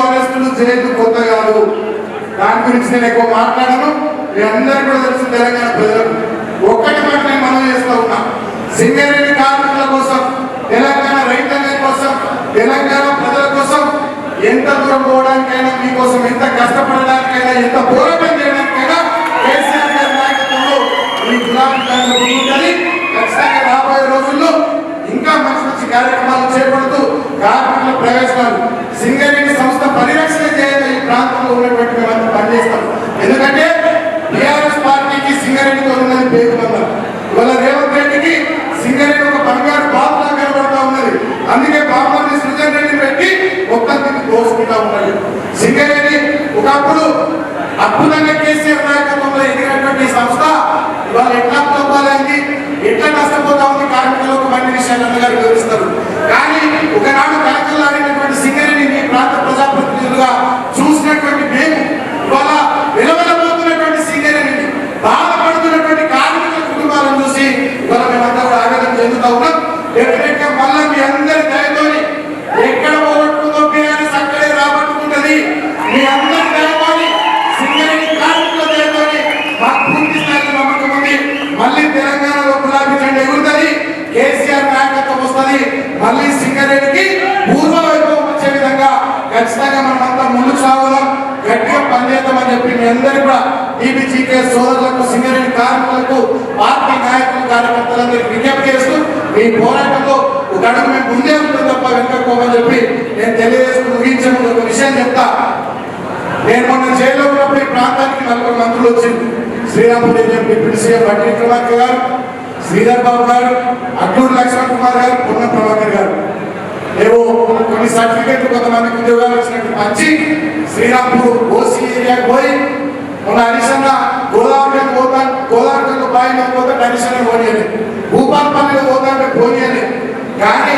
అరెస్టులు జైలు కొత్త కాదు. దాని గురించి నేను ఎక్కువ మాట్లాడను. మీ అందరికీ కూడా తెలుసు తెలంగాణ ప్రజలకు. ఒక్కటి మాట నేను మనం చేస్తూ ఉన్నా, సింగరేణి కార్మికుల కోసం, తెలంగాణ రైతాంగం కోసం, తెలంగాణ ప్రజల కోసం ఎంత దూరం పోవడానికైనా, మీకోసం ఎంత కష్టపడడానికైనా, ఎంత పోరాటం చేయడానికైనా కేసీఆర్ గారి నాయకత్వంలో ఈ గులాబీ ఉంటుంది. ఖచ్చితంగా రాబోయే రోజుల్లో ఇంకా మంచి మంచి కార్యక్రమాలు చేపడుతూ కార్మికుల ప్రయోజనాలు, సింగరేణి సంస్థ పరిరక్షణ చేయాలి. ఈ ప్రాంతంలో ఉన్నటువంటి మేమంతా పనిచేస్తాం. ఎందుకంటే టీఆర్ఎస్ పార్టీకి సింగరేణితో ఉన్నది పేరుమందం. ఇవాళ రేవంత్ రెడ్డికి సింగరేణి ఒక బంగారు బాబులా కనబడతా ఉన్నది. అందుకే బాబుని సృజన్ రెడ్డి పెట్టి మొత్తం దోసుకుంటా ఉన్నది. సింగరేణి ఒకప్పుడు అద్భుతంగా కేసీఆర్ నాయకత్వంలో ఎదిగినటువంటి సంస్థ ఇవాళ ఎట్లా తప్పాలైంది, ఎట్లా నష్టపోతా ఉంది కార్మికులకు అన్ని విషయాలు అందగారు వివరిస్తారు. కానీ ఒకనాడు కలకలాడినటువంటి సింగరేణి మీ ప్రాంత ప్రజాప్రతినిధులుగా చూసినటువంటి మేము ఇవాళ వెలవెలబోతున్నటువంటి సింగరేణిని, బాధపడుతున్నటువంటి కార్మికుల కుటుంబాలను చూసి ఇవాళ మేమంతా కూడా ఆవేదన చెందుతా ఉన్నాం. డెఫినెట్ గా మళ్ళా మీ అందరి దయతోని ఎక్కడ పోగొట్టుకుందో టీఆర్ఎస్ అక్కడే రాబట్టుకుంటది. మీ అందరి దయతోని, సింగరేణి కార్మికుల దయతోని మాకు పూర్తి స్థాయిలో నమ్మకం ఉంది. మళ్ళీ తెలంగాణలో గులాబీ జెండా ఎగురుతుంది, కేసీఆర్ నాయకత్వం వస్తుంది. మళ్ళీ సింగరేణికి పూర్వ వైభవం వచ్చే విధంగా ఖచ్చితంగా మనమంతా ముందుకు సాగుదాం, గట్టిగా పనిచేద్దామని చెప్పి మీ అందరికీ కూడా టీబీజీకే సోదరులకు, సింగరేణి కార్మికులకు, పార్టీ నాయకులు, కార్యకర్తలందరికీ విజ్ఞప్తి చేస్తూ మీ పోరాటంలో ఒక అడుగు మేము ముందే ఉంటుంది తప్ప వెనుకపోమని చెప్పి నేను తెలియజేస్తూ ముగించే ముందు ఒక విషయం చెప్తా. నేను మొన్న జైల్లో ఉన్నప్పుడు ఈ ప్రాంతానికి 4 మంత్రులు వచ్చింది. శ్రీరాములు డిప్యూటీ సీఎం భట్టి విక్రమార్క గారు, శ్రీధర్ బాబు గారు, అట్లూరు లక్ష్మణ్ కుమార్ గారు, పొన్నం ప్రభాకర్ గారు. ఏవో కొన్ని సర్టిఫికెట్లు కొంతమందికి ఉద్యోగాలు వచ్చినట్టు మంచి శ్రీరాంపూర్ ఓసీ ఏరియాకి పోయి మొన్న హరిశన్న గోదావరి గోదావరి బాయిలో పోతే హరిశన్న పోనీయలేదు, భూపాలపల్లిలో పోతాంటే పోనీయలేదు. కానీ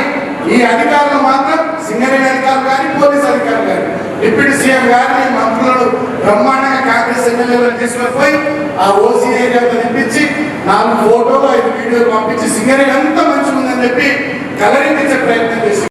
ఈ అధికారులు మాత్రం సింగరేణి అధికారులు కానీ, పోలీస్ అధికారులు కానీ, డిప్యూటీ సీఎం గారిని, మంత్రులను బ్రహ్మాండంగా కాంగ్రెస్ ఎమ్మెల్యేలను తీసుకొని పోయి ఆ ఓసీ ఏరియాతో తెప్పించి 4 ఫోటోలు 5 వీడియోలు పంపించి సింగరేణి ఎంత మంచిగా ఉందని చెప్పి కలరించే ప్రయత్నం చేసి